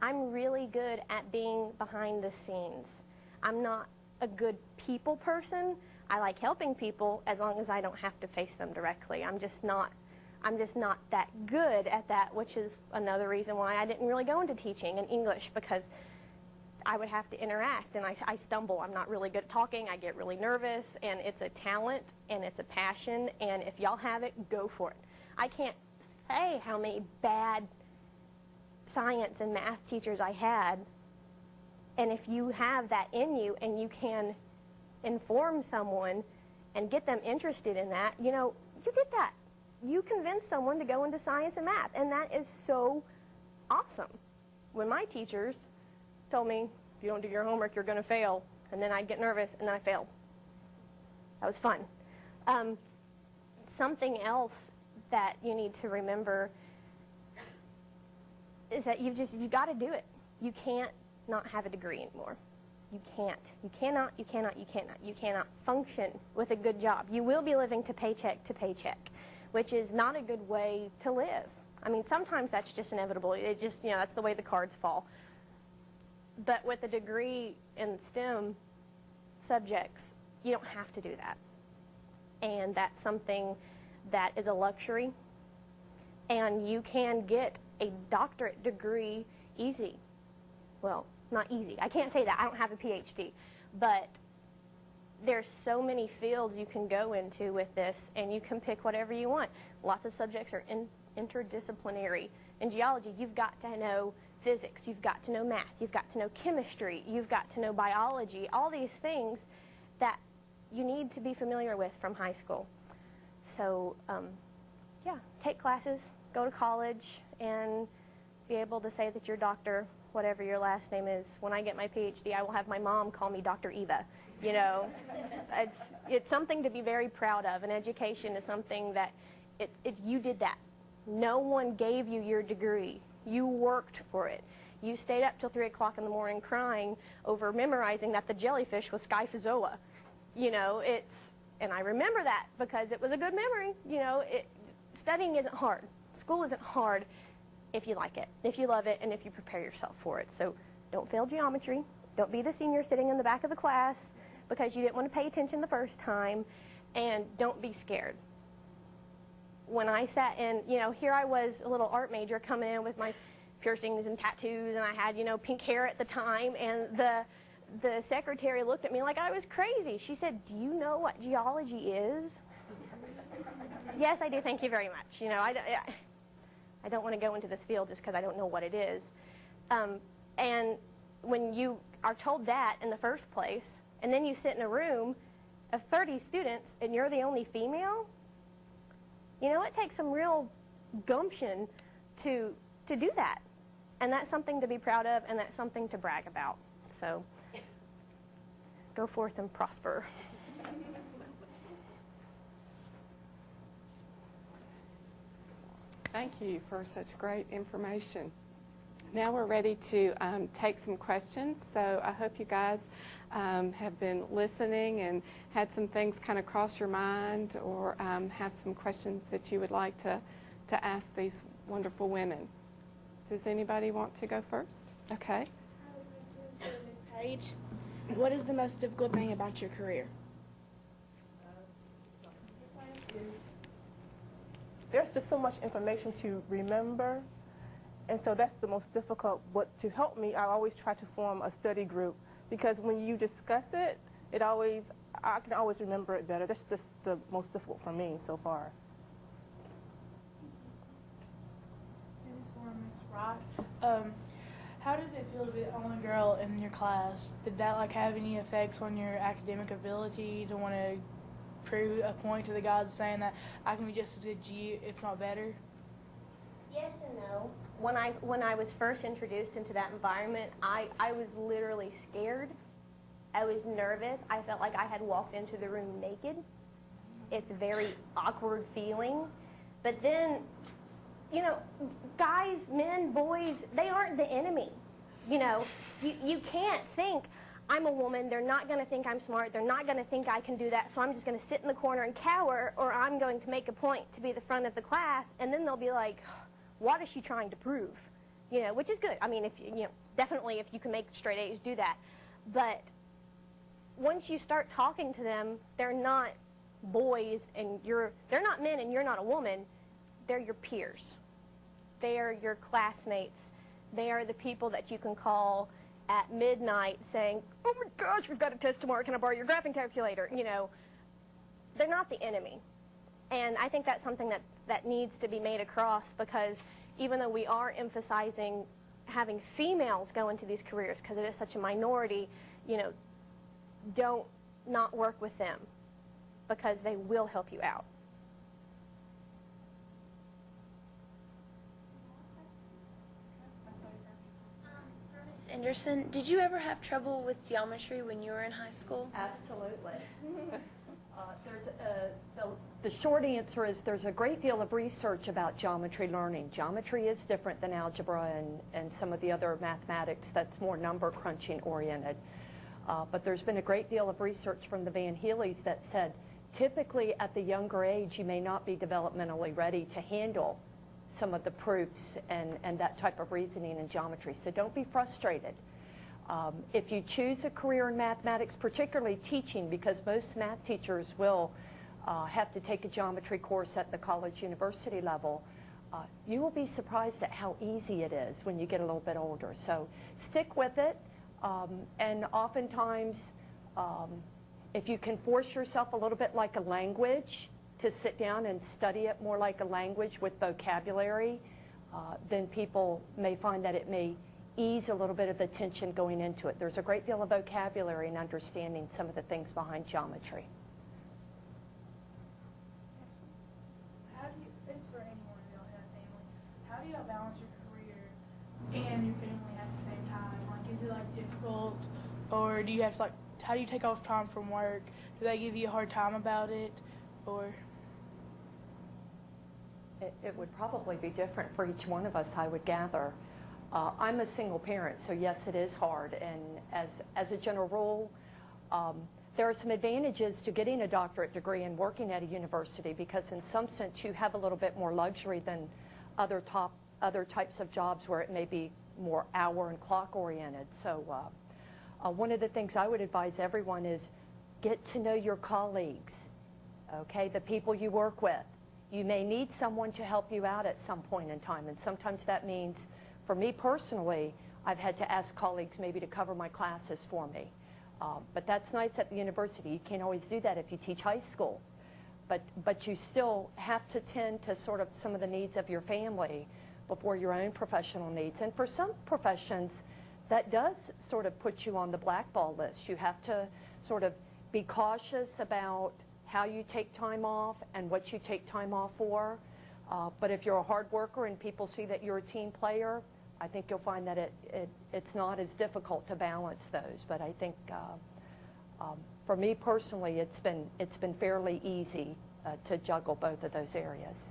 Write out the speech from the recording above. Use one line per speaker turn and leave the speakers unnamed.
I'm really good at being behind the scenes. I'm not a good people person. I like helping people as long as I don't have to face them directly. I'm just not that good at that, which is another reason why I didn't really go into teaching in English, because I would have to interact, and I stumble. I'm not really good at talking. I get really nervous, and it's a talent, and it's a passion, and if y'all have it, go for it. I can't say how many bad science and math teachers I had, and if you have that in you and you can inform someone and get them interested in that, you know, you did that. You convinced someone to go into science and math, and that is so awesome. When my teachers told me, if you don't do your homework, you're going to fail, and then I'd get nervous, and then I failed. That was fun. Something else that you need to remember is that you've got to do it. You can't not have a degree anymore. You can't. You cannot, you cannot, you cannot. You cannot function with a good job. You will be living to paycheck, which is not a good way to live. I mean, sometimes that's just inevitable. It just, you know, that's the way the cards fall. But with a degree in STEM subjects, you don't have to do that. And that's something that is a luxury. And you can get a doctorate degree easy. Well, not easy. I can't say that. I don't have a PhD. But there's so many fields you can go into with this, and you can pick whatever you want. Lots of subjects are interdisciplinary. In geology, you've got to know physics, you've got to know math, you've got to know chemistry, you've got to know biology, all these things that you need to be familiar with from high school. So, yeah, take classes, go to college, and be able to say that you're Dr. whatever your last name is. When I get my PhD, I will have my mom call me Dr. Eva. You know, it's something to be very proud of, and education is something that you did that. No one gave you your degree. You worked for it. You stayed up till 3 o'clock in the morning crying over memorizing that the jellyfish was Scyphozoa. You know, and I remember that because it was a good memory. You know, studying isn't hard. School isn't hard if you like it, if you love it, and if you prepare yourself for it. So don't fail geometry. Don't be the senior sitting in the back of the class because you didn't want to pay attention the first time, and don't be scared. When I sat in, you know, here I was, a little art major coming in with my piercings and tattoos, and I had, you know, pink hair at the time, and the secretary looked at me like I was crazy. She said, "Do you know what geology is?" Yes, I do. Thank you very much. You know, I don't want to go into this field just because I don't know what it is. And when you are told that in the first place, and then you sit in a room of 30 students and you're the only female, you know, it takes some real gumption to do that. And that's something to be proud of, and that's something to brag about. So go forth and prosper.
Thank you for such great information. Now we're ready to take some questions. So I hope you guys have been listening and had some things kind of cross your mind, or have some questions that you would like to ask these wonderful women. Does anybody want to go first? Okay.
Ms. Page, what is the most difficult thing about your career?
There's just so much information to remember, and so that's the most difficult. But to help me, I always try to form a study group, because when you discuss it, I can always remember it better. That's just the most difficult for me so far.
This is for Ms. Rock. How does it feel to be the only girl in your class? Did that have any effects on your academic ability to want to prove a point to the guys saying that I can be just as good as you, if not better?
Yes and no. When I was first introduced into that environment, I was literally scared. I was nervous. I felt like I had walked into the room naked. It's a very awkward feeling. But then, you know, guys, men, boys, they aren't the enemy. You know, you can't think, I'm a woman, they're not going to think I'm smart, they're not going to think I can do that, so I'm just going to sit in the corner and cower, or I'm going to make a point to be the front of the class, and then they'll be like, what is she trying to prove? you know, which is good. I mean, if you know, definitely if you can make straight A's, do that. But once you start talking to them, they're not boys and they're not men and you're not a woman. They're your peers. They are your classmates. They are the people that you can call at midnight saying, oh my gosh, we've got a test tomorrow, can I borrow your graphing calculator? You know, they're not the enemy. And I think that's something that needs to be made across, because even though we are emphasizing having females go into these careers because it is such a minority, you know, don't not work with them, because they will help you out.
Anderson, did you ever have trouble with geometry when you were in high school?
Absolutely. The short answer is there's a great deal of research about geometry learning. Geometry is different than algebra and some of the other mathematics that's more number crunching oriented. But there's been a great deal of research from the Van Heelys that said typically at the younger age you may not be developmentally ready to handle some of the proofs and that type of reasoning in geometry. So don't be frustrated. If you choose a career in mathematics, particularly teaching, because most math teachers will have to take a geometry course at the college university level, you will be surprised at how easy it is when you get a little bit older. So stick with it, and oftentimes if you can force yourself a little bit like a language, to sit down and study it more like a language with vocabulary, then people may find that it may ease a little bit of the tension going into it. There's a great deal of vocabulary in understanding some of the things behind geometry.
How do you, it's for anyone who don't have a family, how do you balance your career and your family at the same time? Like, is it like difficult, or do you have to like, how do you take off time from work? Do they give you a hard time about it, or?
It would probably be different for each one of us, I would gather. I'm a single parent, so yes, it is hard. And as a general rule, there are some advantages to getting a doctorate degree and working at a university, because in some sense you have a little bit more luxury than other types of jobs where it may be more hour and clock oriented. So one of the things I would advise everyone is get to know your colleagues, okay, the people you work with. You may need someone to help you out at some point in time, and sometimes that means, for me personally, I've had to ask colleagues maybe to cover my classes for me. But that's nice at the university. You can't always do that if you teach high school. But you still have to tend to sort of some of the needs of your family before your own professional needs. And for some professions, that does sort of put you on the blackball list. You have to sort of be cautious about how you take time off and what you take time off for. But if you're a hard worker and people see that you're a team player, I think you'll find that it's not as difficult to balance those. But I think for me personally, it's been fairly easy to juggle both of those areas.